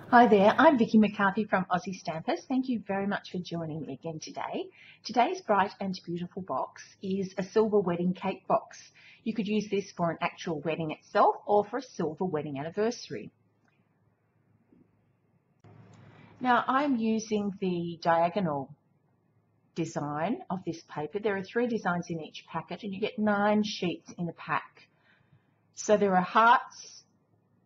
Hi there, I'm Vicki McCarthy from Aussie Stampers. Thank you very much for joining me again today. Today's bright and beautiful box is a silver wedding cake box. You could use this for an actual wedding itself or for a silver wedding anniversary. Now I'm using the diagonal design of this paper. There are 3 designs in each packet and you get 9 sheets in a pack. So there are hearts,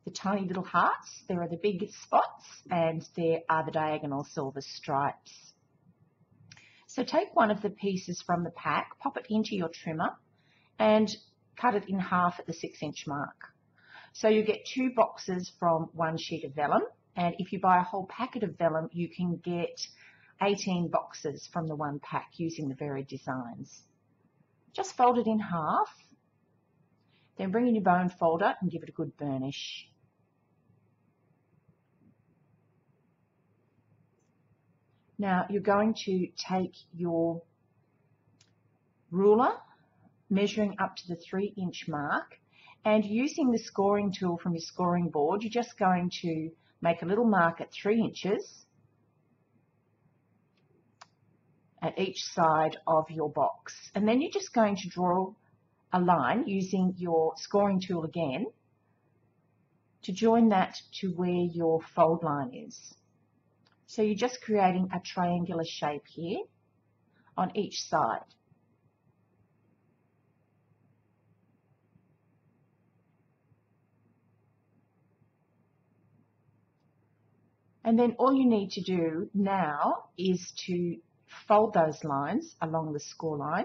the tiny little hearts, there are the big spots, and there are the diagonal silver stripes. So take one of the pieces from the pack, pop it into your trimmer and cut it in half at the 6-inch mark. So you get 2 boxes from 1 sheet of vellum, and if you buy a whole packet of vellum you can get 18 boxes from the 1 pack using the varied designs. Just fold it in half, then bring in your bone folder and give it a good burnish. Now you're going to take your ruler, measuring up to the 3-inch mark, and using the scoring tool from your scoring board, you're just going to make a little mark at 3 inches at each side of your box. And then you're just going to draw a line using your scoring tool again to join that to where your fold line is. So you're just creating a triangular shape here on each side. And then all you need to do now is to fold those lines along the score line.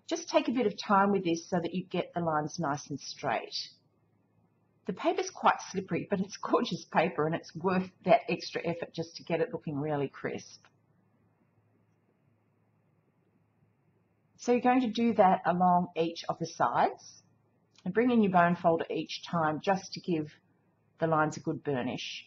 Just take a bit of time with this so that you get the lines nice and straight. The paper's quite slippery, but it's gorgeous paper and it's worth that extra effort just to get it looking really crisp. So you're going to do that along each of the sides and bring in your bone folder each time just to give the lines a good burnish.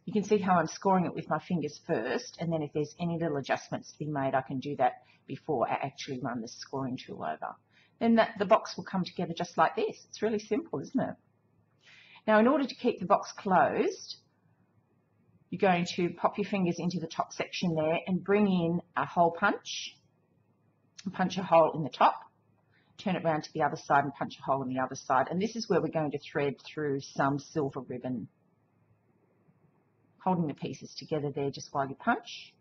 You can see how I'm scoring it with my fingers first, and then if there's any little adjustments to be made, I can do that before I actually run the scoring tool over. Then the box will come together just like this. It's really simple, isn't it? Now, in order to keep the box closed, you're going to pop your fingers into the top section there and bring in a hole punch, and punch a hole in the top, turn it around to the other side and punch a hole in the other side. And this is where we're going to thread through some silver ribbon, holding the pieces together there just while you punch.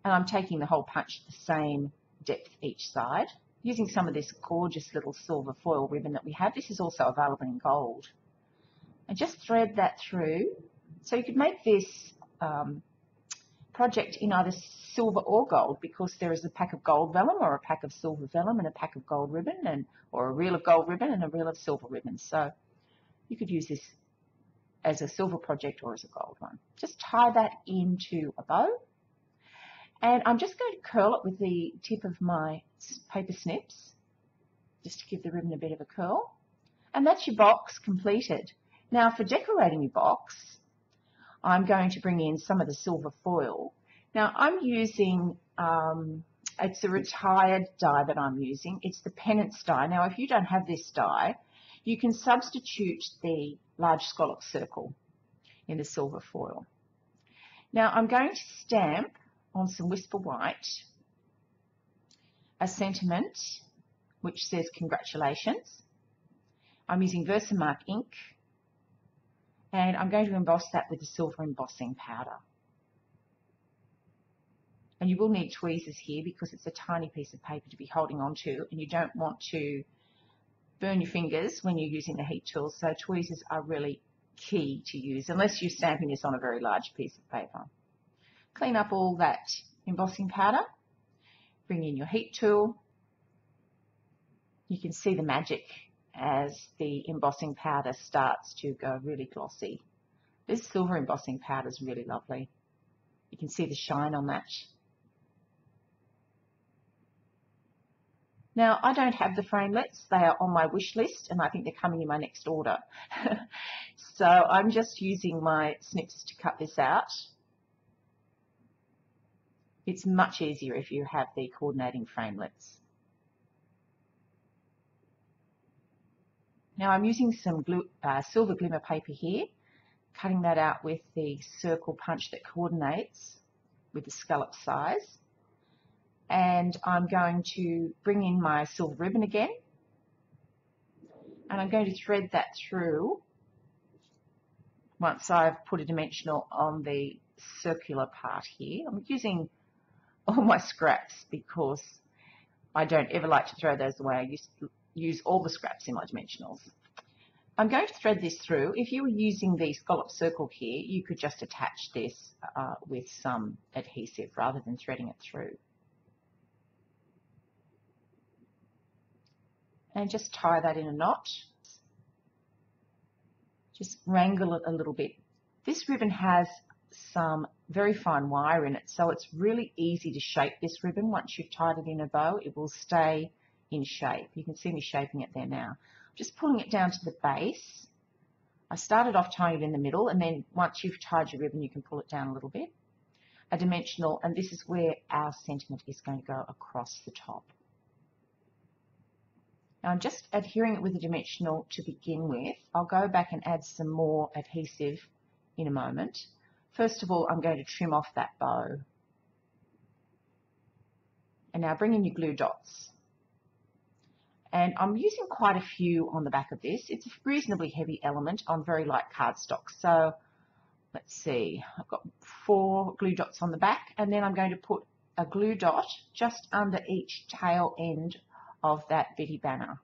And I'm taking the whole punch the same depth each side, using some of this gorgeous little silver foil ribbon that we have. This is also available in gold. And just thread that through. So you could make this project in either silver or gold, because there is a pack of gold vellum or a pack of silver vellum and a pack of gold ribbon, or a reel of gold ribbon and a reel of silver ribbon. So you could use this as a silver project or as a gold one. Just tie that into a bow. And I'm just going to curl it with the tip of my paper snips, just to give the ribbon a bit of a curl. And that's your box completed. Now for decorating your box, I'm going to bring in some of the silver foil. Now I'm using, it's a retired die that I'm using. It's the Pennants die. Now if you don't have this die, you can substitute the large scallop circle in the silver foil. Now I'm going to stamp on some Whisper White a sentiment which says congratulations. I'm using Versamark ink, and I'm going to emboss that with the silver embossing powder. And you will need tweezers here because it's a tiny piece of paper to be holding on to, and you don't want to burn your fingers when you're using the heat tool, so tweezers are really key to use unless you're stamping this on a very large piece of paper. Clean up all that embossing powder, bring in your heat tool. You can see the magic as the embossing powder starts to go really glossy. This silver embossing powder is really lovely. You can see the shine on that. Now, I don't have the framelits. They are on my wish list, and I think they're coming in my next order. So I'm just using my snips to cut this out. It's much easier if you have the coordinating framelits. Now I'm using some silver glimmer paper here, cutting that out with the circle punch that coordinates with the scallop size. And I'm going to bring in my silver ribbon again, and I'm going to thread that through once I've put a dimensional on the circular part here. I'm using all my scraps because I don't ever like to throw those away. I use all the scraps in my dimensionals. I'm going to thread this through. If you were using the scallop circle here, you could just attach this with some adhesive rather than threading it through. And just tie that in a knot. Just wrangle it a little bit. This ribbon has some very fine wire in it, so it's really easy to shape this ribbon. Once you've tied it in a bow, it will stay in shape. You can see me shaping it there now. Just pulling it down to the base. I started off tying it in the middle, and then once you've tied your ribbon, you can pull it down a little bit. A dimensional, and this is where our sentiment is going to go across the top. Now I'm just adhering it with a dimensional to begin with. I'll go back and add some more adhesive in a moment. First of all, I'm going to trim off that bow. And now bring in your glue dots. And I'm using quite a few on the back of this. It's a reasonably heavy element on very light cardstock. So let's see, I've got 4 glue dots on the back, and then I'm going to put a glue dot just under each tail end of that Betty banner.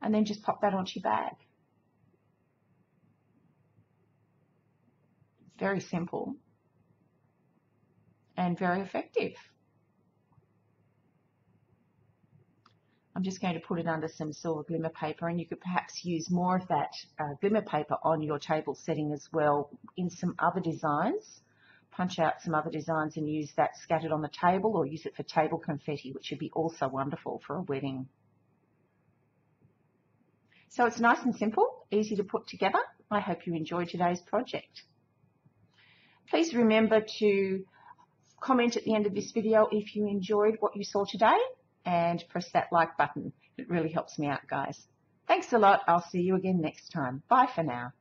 And then just pop that onto your bag. Very simple and very effective. I'm just going to put it under some silver glimmer paper, and you could perhaps use more of that glimmer paper on your table setting as well in some other designs. Punch out some other designs and use that scattered on the table, or use it for table confetti, which would be also wonderful for a wedding. So it's nice and simple, easy to put together. I hope you enjoyed today's project. Please remember to comment at the end of this video if you enjoyed what you saw today, and press that like button. It really helps me out, guys. Thanks a lot. I'll see you again next time. Bye for now.